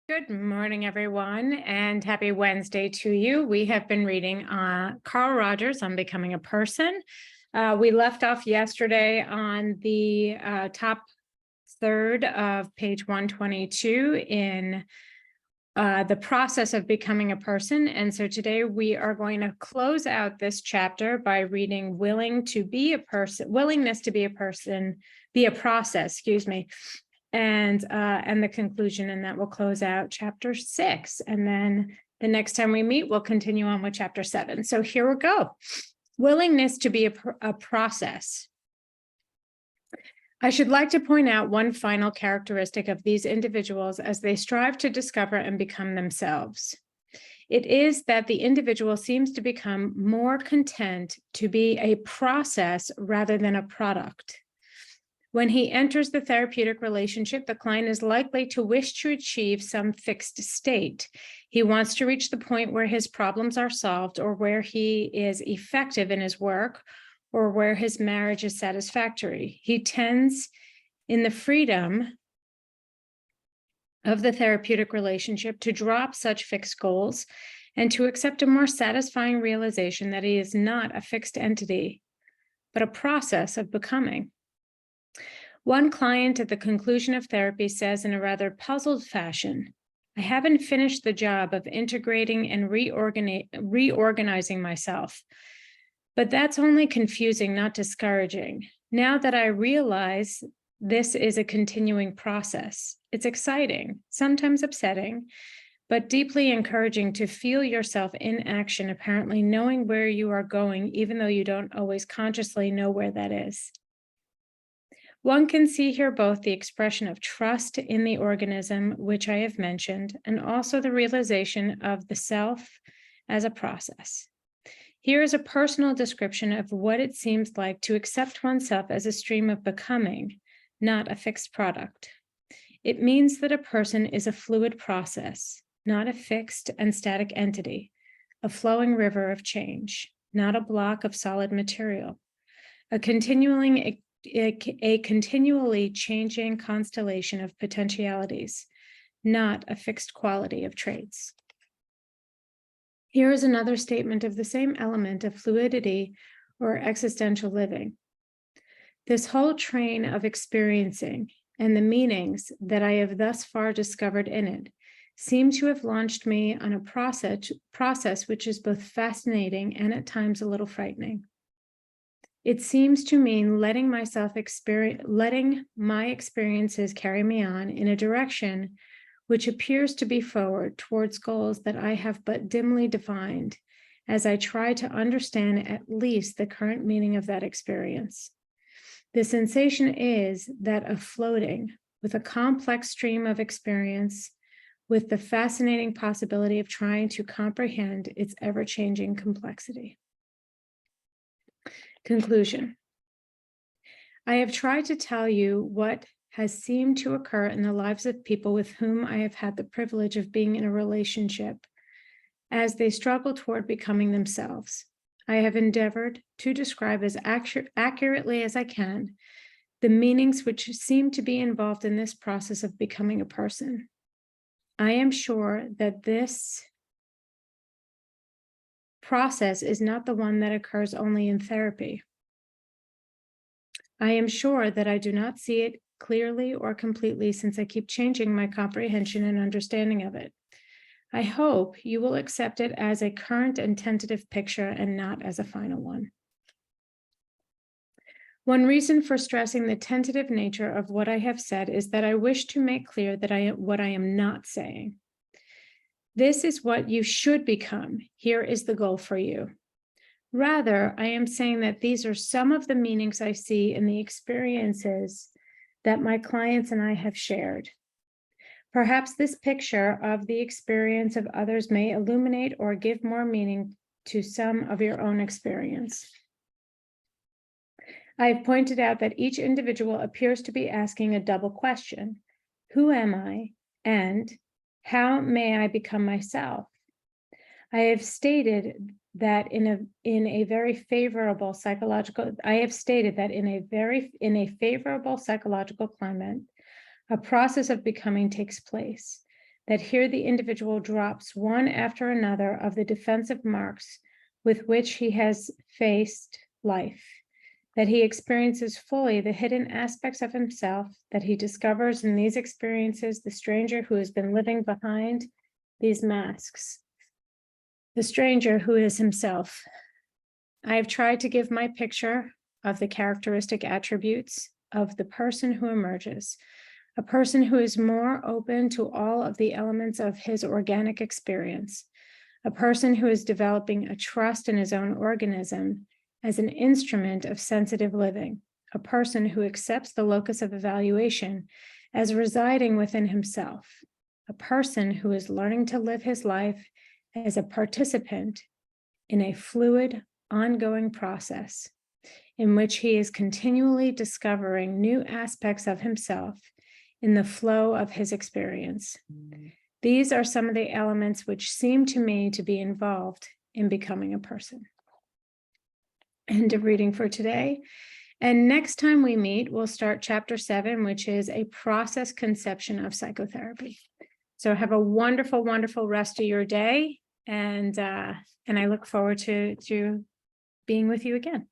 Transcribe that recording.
Good morning, everyone, and happy Wednesday to you. We have been reading Carl Rogers on Becoming a Person. We left off yesterday on the top third of page 122 in the process of becoming a person. And so today we are going to close out this chapter by reading willingness to be a person, be a process, excuse me. And the conclusion, and that will close out chapter 6. And then the next time we meet, we'll continue on with chapter 7. So here we go. Willingness to be a process. I should like to point out one final characteristic of these individuals as they strive to discover and become themselves. It is that the individual seems to become more content to be a process rather than a product. When he enters the therapeutic relationship, the client is likely to wish to achieve some fixed state. He wants to reach the point where his problems are solved, or where he is effective in his work, or where his marriage is satisfactory. He tends, in the freedom of the therapeutic relationship, to drop such fixed goals and to accept a more satisfying realization that he is not a fixed entity, but a process of becoming. One client at the conclusion of therapy says in a rather puzzled fashion, "I haven't finished the job of integrating and reorganizing myself, but that's only confusing, not discouraging. Now that I realize this is a continuing process, it's exciting, sometimes upsetting, but deeply encouraging to feel yourself in action, apparently knowing where you are going, even though you don't always consciously know where that is." One can see here both the expression of trust in the organism, which I have mentioned, and also the realization of the self as a process. Here is a personal description of what it seems like to accept oneself as a stream of becoming, not a fixed product. It means that a person is a fluid process, not a fixed and static entity, a flowing river of change, not a block of solid material, a continually changing constellation of potentialities, not a fixed quality of traits. Here is another statement of the same element of fluidity or existential living. This whole train of experiencing and the meanings that I have thus far discovered in it seem to have launched me on a process which is both fascinating and at times a little frightening. It seems to mean letting my experiences carry me on in a direction which appears to be forward towards goals that I have but dimly defined, as I try to understand at least the current meaning of that experience. The sensation is that of floating with a complex stream of experience, with the fascinating possibility of trying to comprehend its ever-changing complexity. Conclusion. I have tried to tell you what has seemed to occur in the lives of people with whom I have had the privilege of being in a relationship as they struggle toward becoming themselves. I have endeavored to describe as accurately as I can the meanings which seem to be involved in this process of becoming a person. I am sure that this process is not the one that occurs only in therapy. I am sure that I do not see it clearly or completely, since I keep changing my comprehension and understanding of it. I hope you will accept it as a current and tentative picture and not as a final one. One reason for stressing the tentative nature of what I have said is that I wish to make clear that what I am not saying. This is what you should become. Here is the goal for you. Rather, I am saying that these are some of the meanings I see in the experiences that my clients and I have shared. Perhaps this picture of the experience of others may illuminate or give more meaning to some of your own experience. I have pointed out that each individual appears to be asking a double question: who am I? And how may I become myself? I have stated that in a favorable psychological climate, a process of becoming takes place. that here the individual drops one after another of the defensive marks with which he has faced life, that he experiences fully the hidden aspects of himself, that he discovers in these experiences the stranger who has been living behind these masks, the stranger who is himself. I have tried to give my picture of the characteristic attributes of the person who emerges, a person who is more open to all of the elements of his organic experience, a person who is developing a trust in his own organism as an instrument of sensitive living, a person who accepts the locus of evaluation as residing within himself, a person who is learning to live his life as a participant in a fluid, ongoing process in which he is continually discovering new aspects of himself in the flow of his experience. These are some of the elements which seem to me to be involved in becoming a person. End of reading for today. And next time we meet, we'll start chapter 7, which is a process conception of psychotherapy. So have a wonderful, wonderful rest of your day. And I look forward to being with you again.